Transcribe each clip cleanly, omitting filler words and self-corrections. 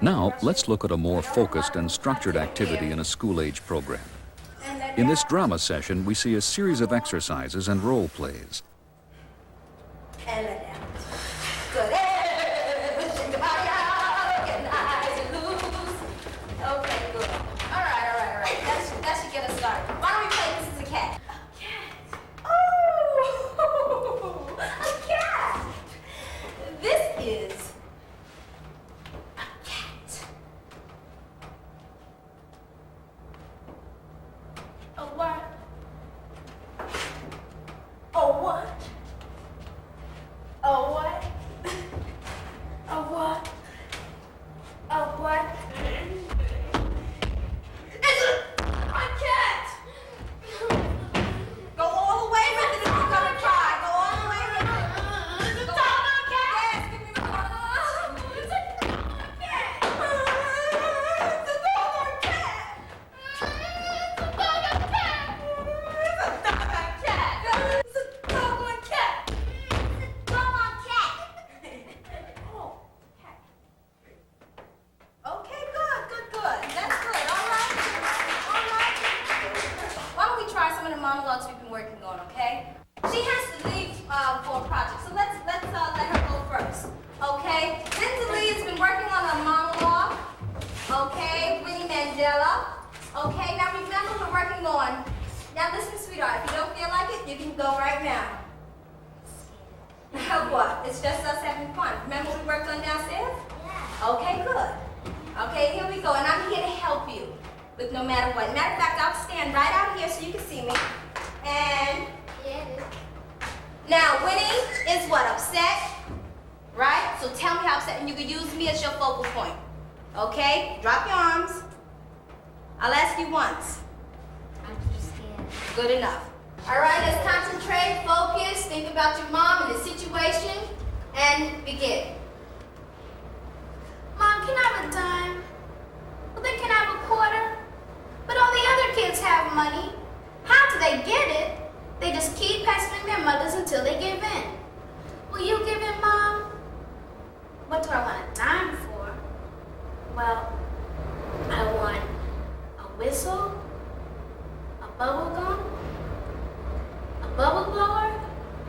Now, let's look at a more focused and structured activity in a school-age program. In this drama session, we see a series of exercises and role plays. Good. Shake your body out, get nice and loose. Okay, good. All right. That should get us started. Why don't we play This is a Cat? A cat. Oh, a cat. This is a cat. A what? Oh, what? Oh, what? Oh, what? Oh, what? It's a cat! Go all the way with it if you're gonna try. Go all the way with it. It's a doggone cat! Yes, give me the doggone. It's a doggone cat! It's a doggone cat! It's a doggone cat! It's a doggone cat! It's a doggone cat! Okay, good. That's good. All right. Why don't we try some of the monologues we've been working on, okay? She has to leave for a project, so let's let her go first, okay? Lindsay has been working on a monologue, okay? Winnie Mandela, okay? Now remember we're working on. Now listen, sweetheart. If you don't feel like it, you can go right now. What? It's just us having fun. Remember we worked on downstairs? Yeah. Okay, good. Okay, here we go, and I'm here to help you with no matter what. Matter of fact, I'll stand right out here so you can see me. And now, Winnie is what, upset? Right? So tell me how upset, and you can use me as your focal point. Okay? Drop your arms. I'll ask you once. I'm too scared. Good enough. All right, let's concentrate, focus, think about your mom and the situation, and begin. Mom, can I have a dime? Well, they can have a quarter. But all the other kids have money. How do they get it? They just keep pestering their mothers until they give in. Will you give in, Mom? What do I want a dime for? Well, I want a whistle, a bubble gum, a bubble blower,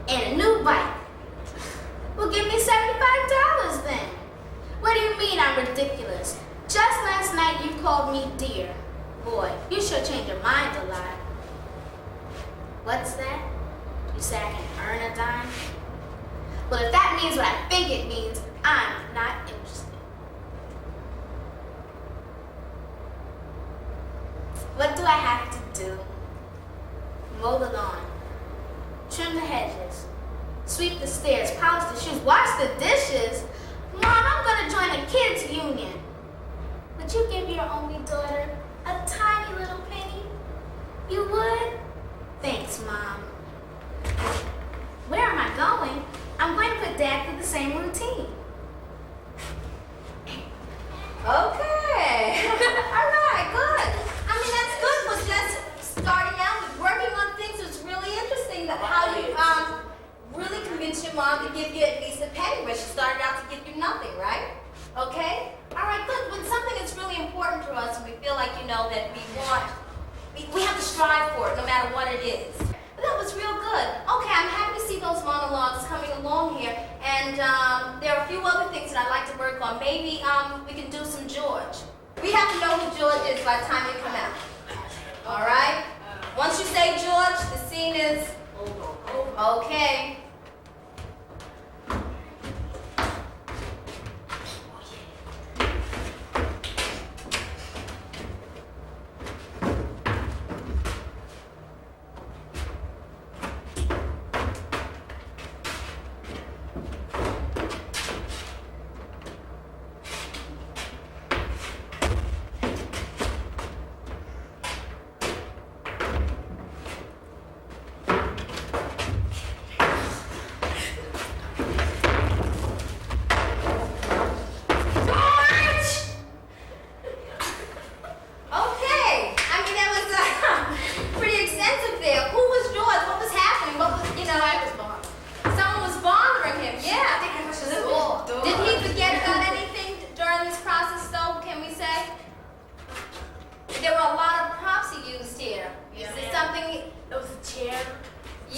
and a new bike. Well, give me $75 then. What do you mean I'm ridiculous? Just last night you called me dear. Boy, you sure changed your mind a lot. What's that? You say I can earn a dime? Well, if that means what I think it means, I'm not interested. What do I have to do? Mow the lawn, trim the hedges, sweep the stairs, polish the shoes, wash the dishes. Mom, I'm gonna join a kids' union. Would you give your only daughter a tiny little penny? You would? Thanks, Mom. Where am I going? I'm going to put Dad through the same routine. Okay. All right, good. I mean, that's good. Was just starting out with working on things. It's really interesting that how you really convinced your mom to give you at least a penny where she started out to give you nothing, right? Okay? All right, good. When something is really important to us and we feel like, that we have to strive for it no matter what it is. But that was real good. Okay, I'm happy to see those monologues coming along here. And there are a few other things that I'd like to work on. Maybe we can do some George. We have to know who George is by the time you come out. All right? Once you say George, the scene is okay.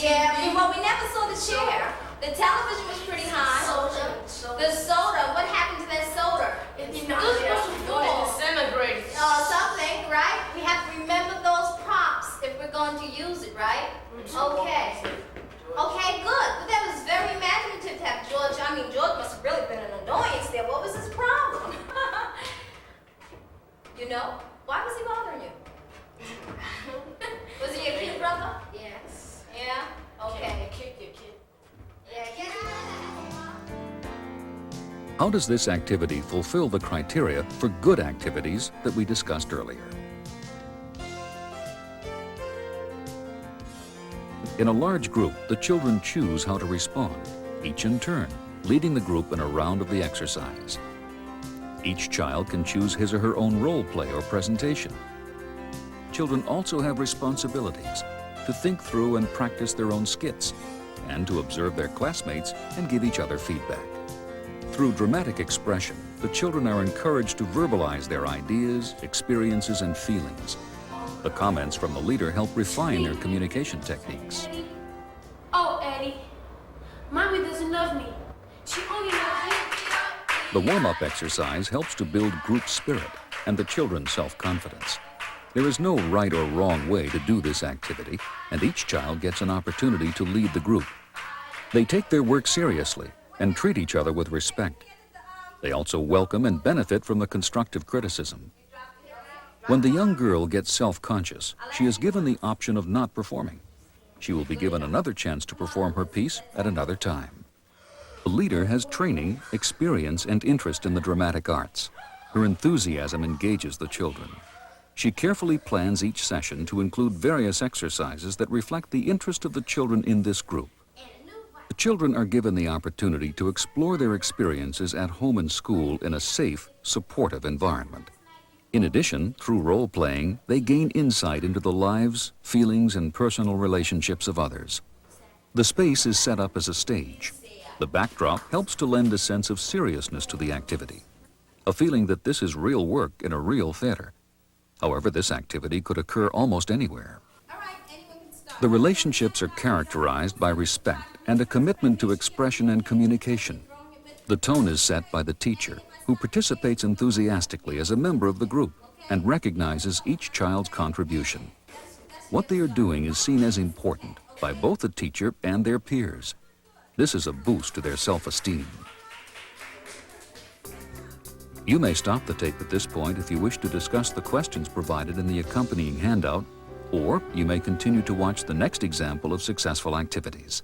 Yeah, well, we never saw the chair. The television was pretty high. The soda, what happened to that soda? It's This not was there. full. It disintegrated. Something, right? We have to remember those props if we're going to use it, right? Okay. Okay, good. But that was very imaginative to have George. I mean, George must have really been an annoyance there. What was his problem? You know? Why was he bothering you? Was he your kid brother? Yes. Yeah? Okay. Kick your kid. Yeah, get How does this activity fulfill the criteria for good activities that we discussed earlier? In a large group, the children choose how to respond, each in turn, leading the group in a round of the exercise. Each child can choose his or her own role play or presentation. Children also have responsibilities to think through and practice their own skits, and to observe their classmates and give each other feedback. Through dramatic expression, the children are encouraged to verbalize their ideas, experiences, and feelings. The comments from the leader help refine their communication techniques. Eddie. Oh, Eddie. Mommy doesn't love me. She only loves me. The warm-up exercise helps to build group spirit and the children's self-confidence. There is no right or wrong way to do this activity, and each child gets an opportunity to lead the group. They take their work seriously and treat each other with respect. They also welcome and benefit from the constructive criticism. When the young girl gets self-conscious, she is given the option of not performing. She will be given another chance to perform her piece at another time. The leader has training, experience, and interest in the dramatic arts. Her enthusiasm engages the children. She carefully plans each session to include various exercises that reflect the interest of the children in this group. The children are given the opportunity to explore their experiences at home and school in a safe, supportive environment. In addition, through role-playing, they gain insight into the lives, feelings, and personal relationships of others. The space is set up as a stage. The backdrop helps to lend a sense of seriousness to the activity, a feeling that this is real work in a real theater. However, this activity could occur almost anywhere. The relationships are characterized by respect and a commitment to expression and communication. The tone is set by the teacher, who participates enthusiastically as a member of the group and recognizes each child's contribution. What they are doing is seen as important by both the teacher and their peers. This is a boost to their self-esteem. You may stop the tape at this point if you wish to discuss the questions provided in the accompanying handout, or you may continue to watch the next example of successful activities.